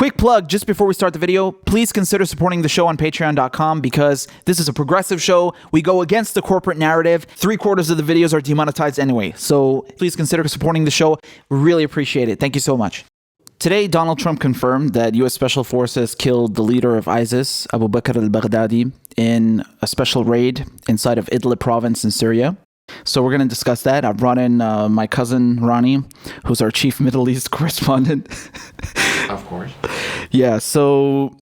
Quick plug just before we start the video, please consider supporting the show on patreon.com because this is a progressive show. We go against the corporate narrative. 3/4 of the videos are demonetized anyway. So please consider supporting the show. We really appreciate it. Thank you so much. Today, Donald Trump confirmed that U.S. Special Forces killed the leader of ISIS, Abu Bakr al-Baghdadi, in a special raid inside of Idlib province in Syria. So we're going to discuss that. I brought in my cousin, Ronnie, who's our chief Middle East correspondent. Of course. Yeah, so,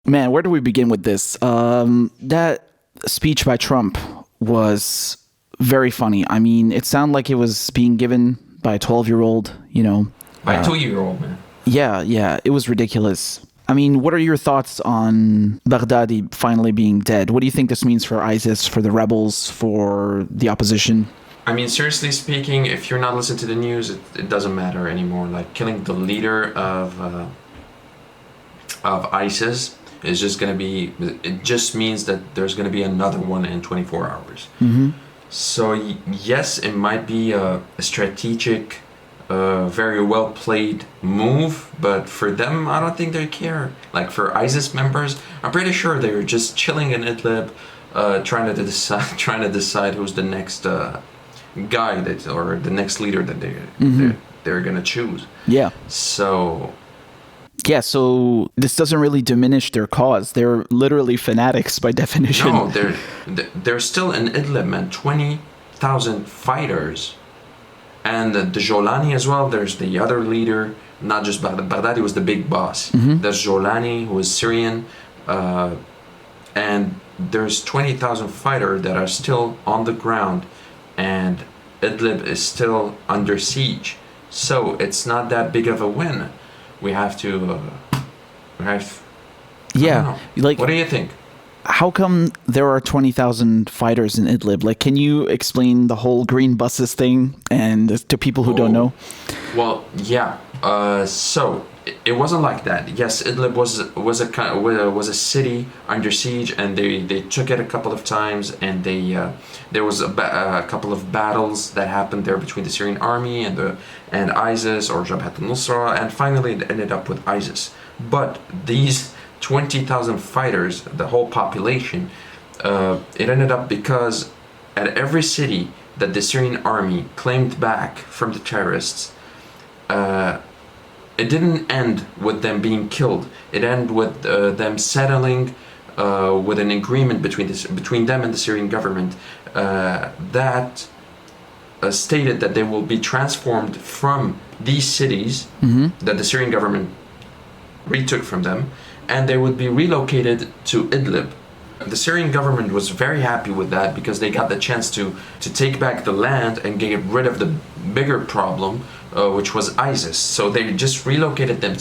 man, where do we begin with this? That speech by Trump was very funny. I mean, it sounded like it was being given by a 12-year-old, you know. By a 2-year-old, man. Yeah, it was ridiculous. I mean, what are your thoughts on Baghdadi finally being dead? What do you think this means for ISIS, for the rebels, for the opposition? I mean, seriously speaking, if you're not listening to the news, it doesn't matter anymore. Like, killing the leader of ISIS is just going to be... It just means that there's going to be another one in 24 hours. Mm-hmm. So, yes, it might be a strategic... very well played move, but for them, I don't think they care. Like for ISIS members, I'm pretty sure they're just chilling in Idlib, trying to decide who's the next guy or the next leader that they're gonna choose. Yeah. So this doesn't really diminish their cause. They're literally fanatics by definition. No, they're still in Idlib, man. 20,000 fighters. And the Jolani as well, there's the other leader, not just Baghdadi was the big boss. Mm-hmm. There's Jolani, who is Syrian, and there's 20,000 fighters that are still on the ground, and Idlib is still under siege. So it's not that big of a win. We have to... Yeah. Like, what do you think? How come there are 20,000 fighters in Idlib? Like, can you explain the whole green buses thing and to people who don't know? Well, yeah. So it wasn't like that. Yes, Idlib was a city under siege, and they took it a couple of times, and there was a couple of battles that happened there between the Syrian army and ISIS or Jabhat al-Nusra, and finally it ended up with ISIS. But these 20,000 fighters, the whole population, it ended up because at every city that the Syrian army claimed back from the terrorists, it didn't end with them being killed. It ended with them settling with an agreement between them and the Syrian government that stated that they will be transformed from these cities that the Syrian government retook from them, and they would be relocated to Idlib. The Syrian government was very happy with that because they got the chance to take back the land and get rid of the bigger problem, which was ISIS. So they just relocated them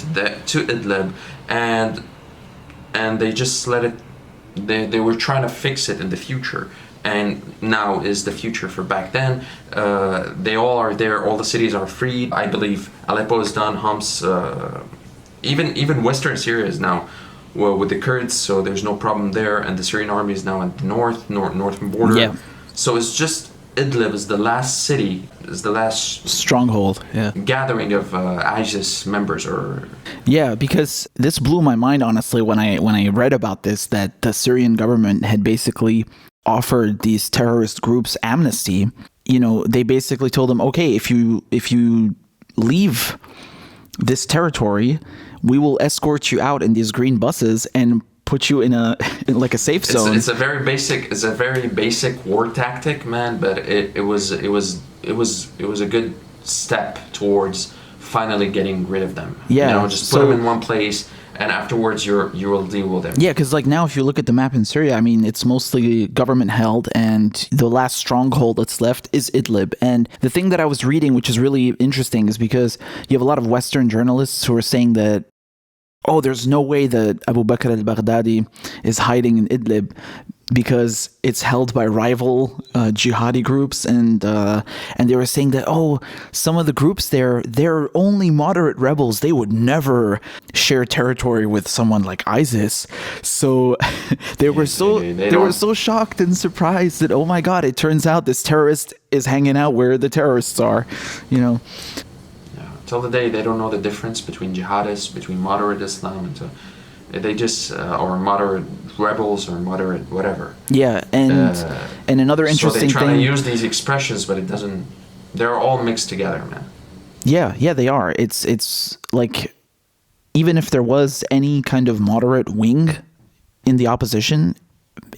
to Idlib, and they just let it. They were trying to fix it in the future, and now is the future for back then. They all are there. All the cities are freed. I believe Aleppo is done. Homs. Even Western Syria is now with the Kurds, so there's no problem there, and the Syrian army is now at the northern border. Yeah. So it's just Idlib is the last city, is the last stronghold. Yeah. Gathering of ISIS members, or because this blew my mind honestly when I read about this, that the Syrian government had basically offered these terrorist groups amnesty. You know, they basically told them, okay, if you leave this territory, we will escort you out in these green buses and put you in a safe zone. It's a very basic war tactic, man. But it was a good step towards finally getting rid of them. Yeah, you know, just put them in one place, and afterwards you will deal with them. Yeah, because like now, if you look at the map in Syria, I mean, it's mostly government held, and the last stronghold that's left is Idlib. And the thing that I was reading, which is really interesting, is because you have a lot of Western journalists who are saying that, oh, there's no way that Abu Bakr al-Baghdadi is hiding in Idlib because it's held by rival jihadi groups, and they were saying that, oh, some of the groups there, they're only moderate rebels. They would never share territory with someone like ISIS. So they were so shocked and surprised that, oh my God, it turns out this terrorist is hanging out where the terrorists are, you know. Till the day, they don't know the difference between jihadists, between moderate Islam, and so they just or moderate rebels or moderate whatever. Yeah, and another interesting so they try thing. to use these expressions, but it doesn't. They're all mixed together, man. Yeah, they are. It's like, even if there was any kind of moderate wing in the opposition,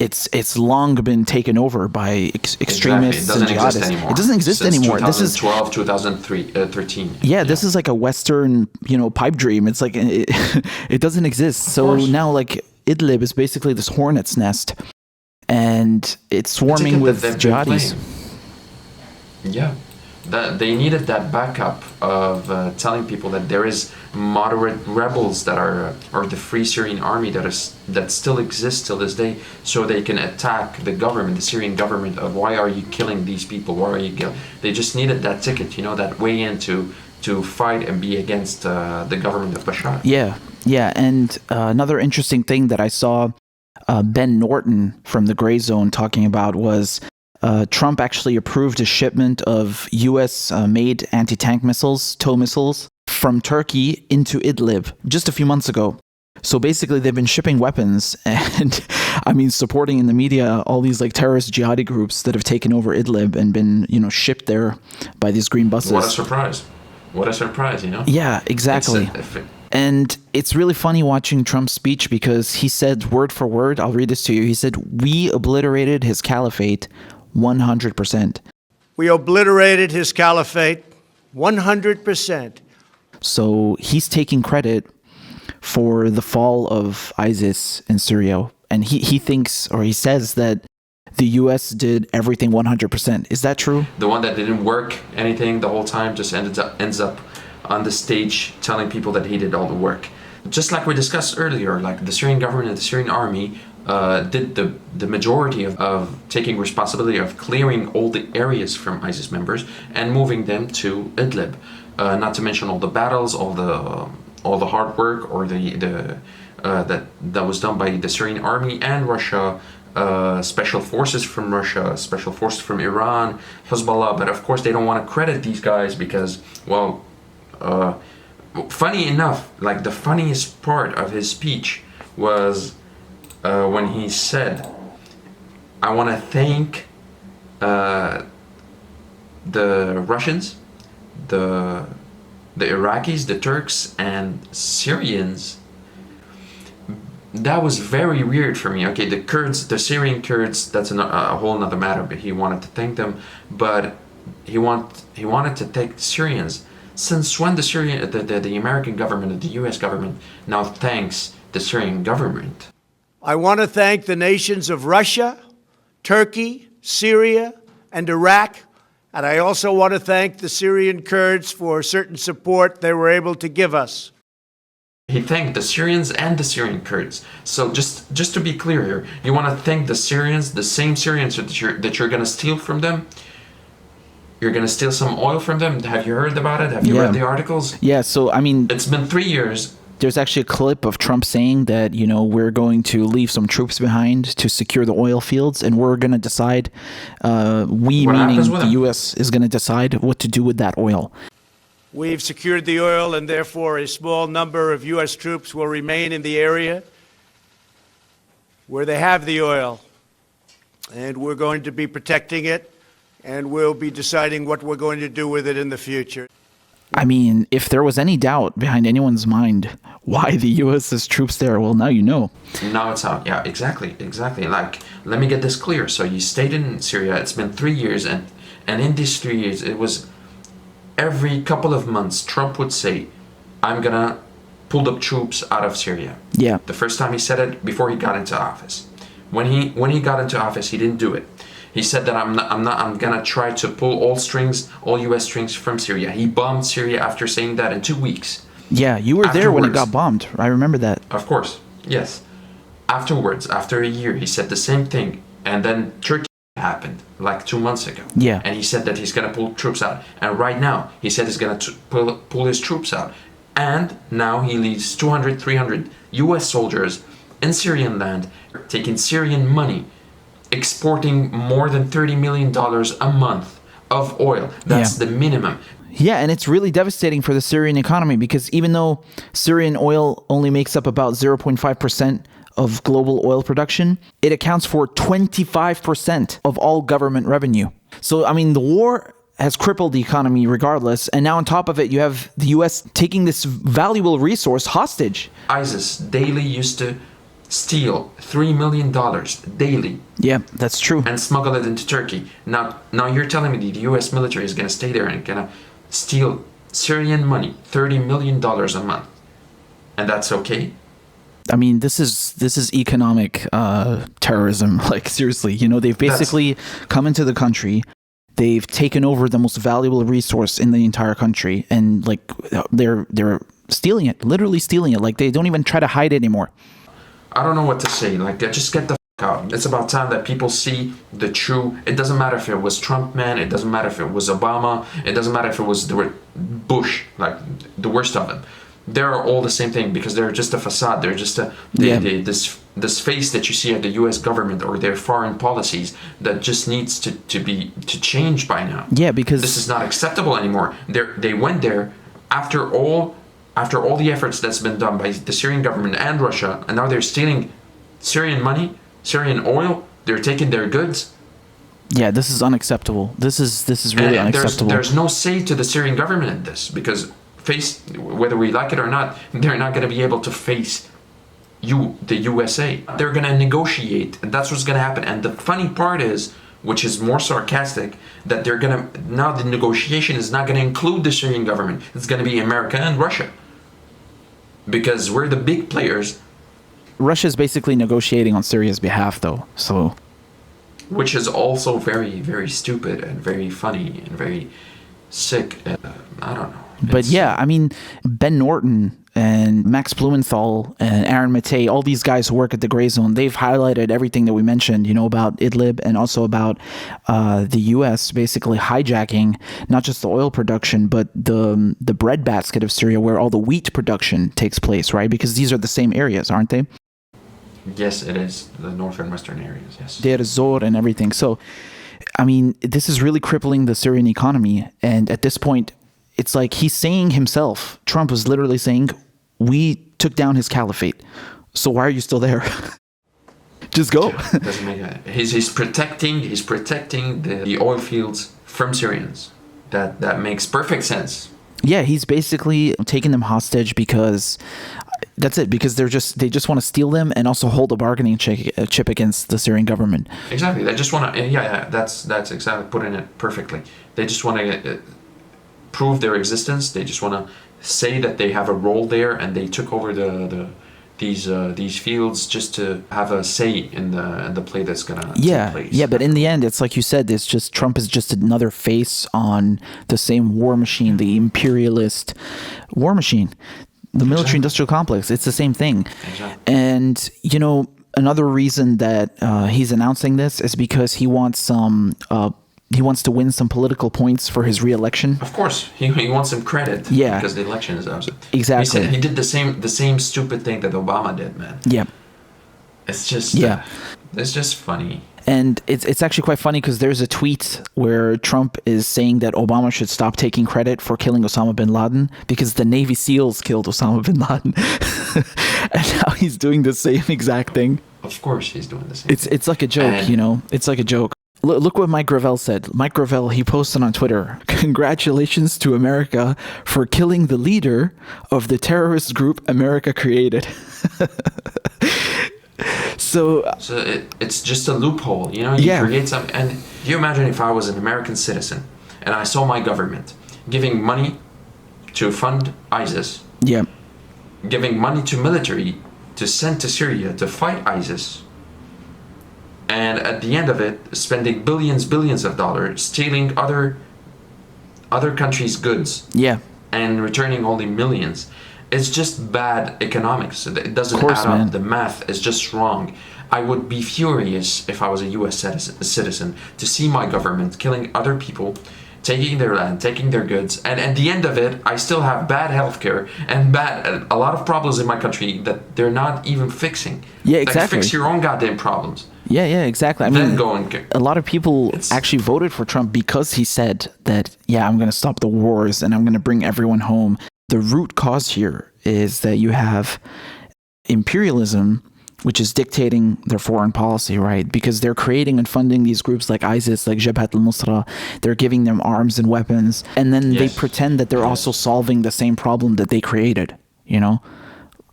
it's long been taken over by extremists and jihadists. It doesn't exist anymore. This is 2012, 2013. Yeah, this is like a Western, pipe dream. It's like it doesn't exist. So now, like, Idlib is basically this hornet's nest, and it's swarming with jihadis. Yeah. They needed that backup of telling people that there is moderate rebels that are, or the Free Syrian Army that still exists till this day, so they can attack the government, the Syrian government, of why are you killing these people? Why are you killing? They just needed that ticket, that way in to fight and be against the government of Bashar. Yeah, and another interesting thing that I saw Ben Norton from the Grayzone talking about was Trump actually approved a shipment of U.S.-made anti-tank missiles, TOW missiles, from Turkey into Idlib just a few months ago. So basically, they've been shipping weapons and, supporting in the media all these like terrorist jihadi groups that have taken over Idlib and been, shipped there by these green buses. What a surprise! What a surprise, Yeah, exactly. And it's really funny watching Trump's speech because he said word for word, I'll read this to you. He said, "We obliterated his caliphate 100%. We obliterated his caliphate 100%. So he's taking credit for the fall of ISIS in Syria. And he thinks, or he says, that the U.S. did everything 100%. Is that true? The one that didn't work anything the whole time just ends up on the stage telling people that he did all the work. Just like we discussed earlier, like the Syrian government and the Syrian army did the majority of taking responsibility of clearing all the areas from ISIS members and moving them to Idlib. Not to mention all the battles, all the hard work, or that was done by the Syrian army and Russia, special forces from Russia, special forces from Iran, Hezbollah. But of course, they don't want to credit these guys because, well, funny enough, like the funniest part of his speech was when he said, "I want to thank the Russians, the Iraqis, the Turks, and Syrians." That was very weird for me. Okay, the Kurds, the Syrian Kurds, that's a whole other matter. But he wanted to thank them, but he wanted to thank Syrians. Since when the American government and the U.S. government now thanks the Syrian government? I want to thank the nations of Russia, Turkey, Syria, and Iraq. And I also want to thank the Syrian Kurds for certain support they were able to give us. He thanked the Syrians and the Syrian Kurds. So just to be clear here, you want to thank the Syrians, the same Syrians that you're going to steal from them? You're going to steal some oil from them? Have you heard about it? Have you read the articles? Yeah, so it's been 3 years. There's actually a clip of Trump saying that, we're going to leave some troops behind to secure the oil fields, and we're going to decide, meaning the U.S. is going to decide what to do with that oil. We've secured the oil, and therefore a small number of U.S. troops will remain in the area where they have the oil. And we're going to be protecting it, and we'll be deciding what we're going to do with it in the future. I mean, if there was any doubt behind anyone's mind why the U.S. has troops there, well, now you know. Now it's out. Yeah, exactly. Like, let me get this clear. So you stayed in Syria. It's been 3 years, and in these 3 years, it was every couple of months, Trump would say, "I'm gonna pull the troops out of Syria." Yeah. The first time he said it before he got into office. When he got into office, he didn't do it. He said that I'm gonna try to pull all U.S. strings from Syria. He bombed Syria after saying that in 2 weeks. Yeah, you were there when it got bombed. I remember that. Of course, yes. Afterwards, after a year, he said the same thing, and then Turkey happened like 2 months ago. Yeah. And he said that he's gonna pull troops out. And right now, he said he's gonna pull his troops out. And now he leads 200, 300 U.S. soldiers in Syrian land, taking Syrian money, exporting more than $30 million a month of oil. That's the minimum. Yeah, and it's really devastating for the Syrian economy because even though Syrian oil only makes up about 0.5% of global oil production, it accounts for 25% of all government revenue. So, I mean, the war has crippled the economy regardless, and now on top of it, you have the U.S. taking this valuable resource hostage. ISIS daily used to steal $3 million daily. Yeah, that's true. And smuggle it into Turkey. Now you're telling me the U.S. military is going to stay there and going to steal Syrian money, $30 million a month, and that's okay? I mean, this is economic terrorism. Like, seriously, they've basically come into the country. They've taken over the most valuable resource in the entire country, and like they're stealing it, literally stealing it. Like, they don't even try to hide it anymore. I don't know what to say. Like, just get the out. It's about time that people see the true. It doesn't matter if it was Trump, man. It doesn't matter if it was Obama. It doesn't matter if it was Bush, like the worst of them. They're all the same thing because they're just a facade. They're just this face that you see at the U.S. government or their foreign policies that just needs to change by now. Yeah, because this is not acceptable anymore. They went there after all the efforts that's been done by the Syrian government and Russia, and now they're stealing Syrian money, Syrian oil. They're taking their goods. Yeah, this is unacceptable. This is really unacceptable. There's no say to the Syrian government in this because whether we like it or not, they're not going to be able to face the USA. They're going to negotiate, and that's what's going to happen. And the funny part is, which is more sarcastic, that now the negotiation is not going to include the Syrian government. It's going to be America and Russia because we're the big players. Russia's basically negotiating on Syria's behalf, though. So, which is also very, very stupid and very funny and very sick. I don't know. But yeah, I mean, Ben Norton and Max Blumenthal and Aaron Matei, all these guys who work at the Grayzone, they've highlighted everything that we mentioned, about Idlib and also about the U.S. basically hijacking not just the oil production, but the breadbasket of Syria where all the wheat production takes place, right? Because these are the same areas, aren't they? Yes, it is. The northern western areas, yes. Dore and everything. So, I mean, this is really crippling the Syrian economy. And at this point, it's like he's saying himself, Trump was literally saying, we took down his caliphate. So why are you still there? Just go. Doesn't make it. He's protecting the oil fields from Syrians. That makes perfect sense. Yeah, he's basically taking them hostage because that's it. Because they just want to steal them and also hold a bargaining chip against the Syrian government. Exactly. They just want to. Yeah. That's exactly putting it perfectly. They just want to prove their existence. They just want to say that they have a role there, and they took over these fields just to have a say in the play that's gonna take place. Yeah, but in the end, it's like you said, it's just Trump is just another face on the same war machine, the imperialist war machine, the military-industrial complex. It's the same thing. Exactly. And another reason that he's announcing this is because he wants to win some political points for his re-election. Of course, he wants some credit. Yeah, because the election is out. Exactly. He did the same stupid thing that Obama did, man. Yeah. It's just it's just funny. And it's actually quite funny because there's a tweet where Trump is saying that Obama should stop taking credit for killing Osama bin Laden because the Navy SEALs killed Osama bin Laden. And now he's doing the same exact thing. Of course he's doing the same. It's like a joke, It's like a joke. Look what Mike Gravel said. Mike Gravel, he posted on Twitter, "Congratulations to America for killing the leader of the terrorist group America created." So it's just a loophole, You create something. And do you imagine if I was an American citizen and I saw my government giving money to fund ISIS, giving money to military to send to Syria to fight ISIS, and at the end of it, spending billions of dollars, stealing other countries' goods, and returning only millions. It's just bad economics. It doesn't add up. Man. The math is just wrong. I would be furious if I was a U.S. citizen to see my government killing other people, taking their land, taking their goods, and at the end of it, I still have bad healthcare and a lot of problems in my country that they're not even fixing. Yeah, exactly. Like, fix your own goddamn problems. Yeah, exactly. I then mean, go and a lot of people It's- actually voted for Trump because he said that, yeah, I'm going to stop the wars and I'm going to bring everyone home. The root cause here is that you have imperialism, which is dictating their foreign policy, right? Because they're creating and funding these groups like ISIS, like Jabhat al-Nusra. They're giving them arms and weapons. And then they Yes. pretend that they're also solving the same problem that they created, you know?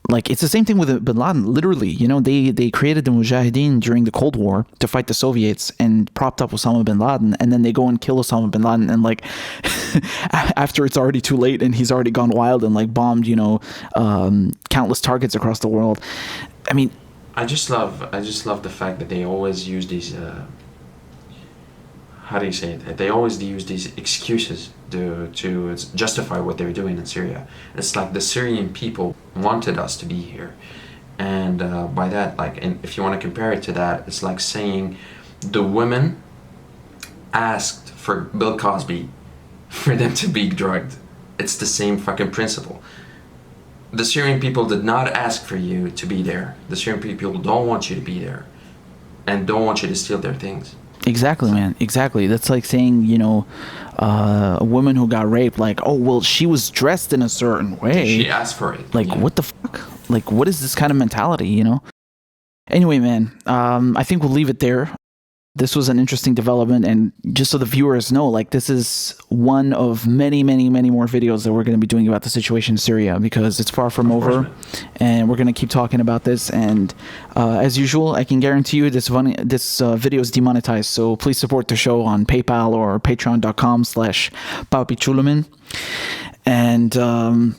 Like, it's the same thing with bin Laden, literally. You know, they created the Mujahideen during the Cold War to fight the Soviets and propped up Osama bin Laden. And then they go and kill Osama bin Laden. And, like, after it's already too late and he's already gone wild and, like, bombed, you know, countless targets across the world. I mean, I just love the fact that they always use these how do you say it? They always use these excuses to justify what they're doing in Syria. It's like the Syrian people wanted us to be here, and by that, like, and if you want to compare it to that, it's like saying the women asked for Bill Cosby for them to be drugged. It's the same fucking principle. The Syrian people did not ask for you to be there. The Syrian people don't want you to be there and don't want you to steal their things. exactly, man. Exactly. That's like saying, you know, a woman who got raped, like, oh, well, she was dressed in a certain way. She asked for it. Like, you know? what the fuck? Like, what is this kind of mentality, you know? Anyway, man, I think we'll leave it there. This was an interesting development, and just so the viewers know, like, this is one of many, many, many more videos that we're going to be doing about the situation in Syria, because it's far from over, and we're going to keep talking about this. And as usual, I can guarantee you this video is demonetized, so please support the show on PayPal or patreon.com/PaupiChulumin. And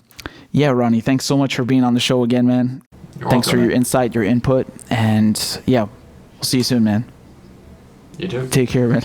yeah, Ronnie, thanks so much for being on the show again, man. Thanks for your insight, your input, and yeah, we'll see you soon, man. You too. Take care, man.